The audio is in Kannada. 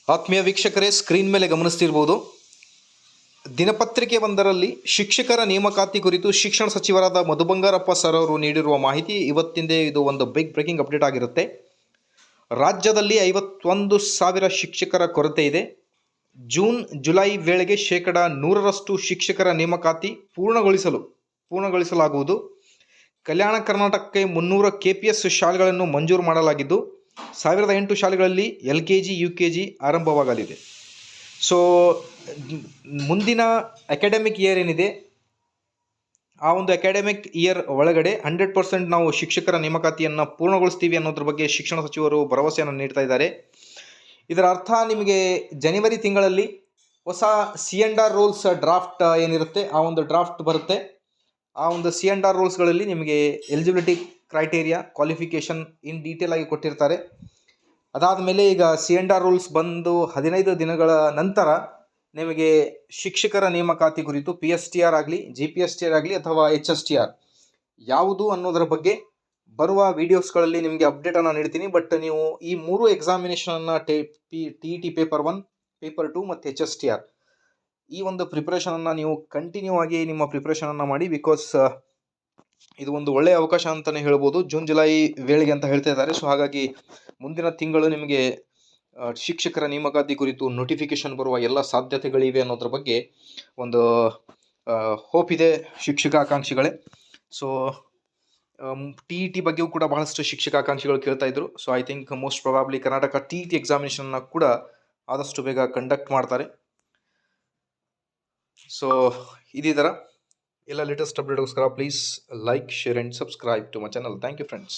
ಆತ್ಮೀಯ ವೀಕ್ಷಕರೇ, ಸ್ಕ್ರೀನ್ ಮೇಲೆ ಗಮನಿಸ್ತಿರ್ಬೋದು. ದಿನಪತ್ರಿಕೆ ಒಂದರಲ್ಲಿ ಶಿಕ್ಷಕರ ನೇಮಕಾತಿ ಕುರಿತು ಶಿಕ್ಷಣ ಸಚಿವರಾದ ಮಧು ಬಂಗಾರಪ್ಪ ಸರ್ ಅವರು ನೀಡಿರುವ ಮಾಹಿತಿ ಇವತ್ತಿಂದೇ ಇದು ಒಂದು ಬಿಗ್ ಬ್ರೇಕಿಂಗ್ ಅಪ್ಡೇಟ್ ಆಗಿರುತ್ತೆ. ರಾಜ್ಯದಲ್ಲಿ 51,000 ಶಿಕ್ಷಕರ ಕೊರತೆ ಇದೆ. ಜೂನ್ ಜುಲೈ ವೇಳೆಗೆ 100% ಶಿಕ್ಷಕರ ನೇಮಕಾತಿ ಪೂರ್ಣಗೊಳಿಸಲಾಗುವುದು. ಕಲ್ಯಾಣ ಕರ್ನಾಟಕಕ್ಕೆ 300 KPS ಶಾಲೆಗಳನ್ನು ಮಂಜೂರು ಮಾಡಲಾಗಿದ್ದು 1008 ಶಾಲೆಗಳಲ್ಲಿ LKG UKG ಆರಂಭವಾಗಲಿದೆ. ಸೊ ಮುಂದಿನ ಅಕಾಡೆಮಿಕ್ ಇಯರ್ ಏನಿದೆ, ಆ ಒಂದು ಅಕಾಡೆಮಿಕ್ ಇಯರ್ ಒಳಗಡೆ 100% ನಾವು ಶಿಕ್ಷಕರ ನೇಮಕಾತಿಯನ್ನು ಪೂರ್ಣಗೊಳಿಸ್ತೀವಿ ಅನ್ನೋದ್ರ ಬಗ್ಗೆ ಶಿಕ್ಷಣ ಸಚಿವರು ಭರವಸೆಯನ್ನು ನೀಡ್ತಾ ಇದ್ದಾರೆ. ಇದರ ಅರ್ಥ ನಿಮಗೆ ಜನವರಿ ತಿಂಗಳಲ್ಲಿ ಹೊಸ C&R ರೂಲ್ಸ್ ಡ್ರಾಫ್ಟ್ ಏನಿರುತ್ತೆ, ಆ ಒಂದು ಡ್ರಾಫ್ಟ್ ಬರುತ್ತೆ. ಆ ಒಂದು C&R ರೂಲ್ಸ್ಗಳಲ್ಲಿ ನಿಮಗೆ eligibility criteria, qualification in detail ಆಗಿ ಕೊಟ್ಟಿರ್ತಾರೆ. ಅದಾದ ಮೇಲೆ ಈಗ C&R ರೂಲ್ಸ್ ಬಂದು 15 ದಿನಗಳ ನಂತರ ನಿಮಗೆ ಶಿಕ್ಷಕರ ನೇಮಕಾತಿ ಕುರಿತು PSTR ಆಗಲಿ, GPSTR ಆಗಲಿ ಅಥವಾ HSTR ಯಾವುದು ಅನ್ನೋದರ ಬಗ್ಗೆ ಬರುವ ವೀಡಿಯೋಸ್ಗಳಲ್ಲಿ ನಿಮಗೆ ಅಪ್ಡೇಟನ್ನು ನೀಡ್ತೀನಿ. ಬಟ್ ನೀವು ಈ 3 ಎಕ್ಸಾಮಿನೇಷನನ್ನು TET ಪೇಪರ್ 1, ಪೇಪರ್ 2 ಮತ್ತು HSTR ಈ ಒಂದು ಪ್ರಿಪ್ರೇಷನನ್ನು ನೀವು ಕಂಟಿನ್ಯೂ ಆಗಿ ನಿಮ್ಮ ಪ್ರಿಪ್ರೇಷನನ್ನು ಮಾಡಿ. ಬಿಕಾಸ್ ಇದು ಒಂದು ಒಳ್ಳೆಯ ಅವಕಾಶ ಅಂತಲೇ ಹೇಳ್ಬೋದು. ಜೂನ್ ಜುಲೈ ವೇಳೆಗೆ ಅಂತ ಹೇಳ್ತಾ ಇದ್ದಾರೆ. ಸೊ ಹಾಗಾಗಿ ಮುಂದಿನ ತಿಂಗಳು ನಿಮಗೆ ಶಿಕ್ಷಕರ ನೇಮಕಾತಿ ಕುರಿತು ನೋಟಿಫಿಕೇಶನ್ ಬರುವ ಎಲ್ಲ ಸಾಧ್ಯತೆಗಳಿವೆ ಅನ್ನೋದ್ರ ಬಗ್ಗೆ ಒಂದು ಹೋಪ್ ಇದೆ ಶಿಕ್ಷಕಾಕಾಂಕ್ಷಿಗಳೇ. ಸೊ TET ಬಗ್ಗೆಯೂ ಕೂಡ ಬಹಳಷ್ಟು ಶಿಕ್ಷಕಾಕಾಂಕ್ಷಿಗಳು ಕೇಳ್ತಾ ಇದ್ರು. So I think most probably Karnataka TET ಎಕ್ಸಾಮಿನೇಷನ್ನ ಕೂಡ ಆದಷ್ಟು ಬೇಗ ಕಂಡಕ್ಟ್ ಮಾಡ್ತಾರೆ. ಸೊ ಇದೇ ಥರ ಎಲ್ಲ ಲೇಟೆಸ್ಟ್ ಅಪ್ಡೇಟ್ಗೋಸ್ಕರ please like, share and subscribe to my channel. Thank you friends.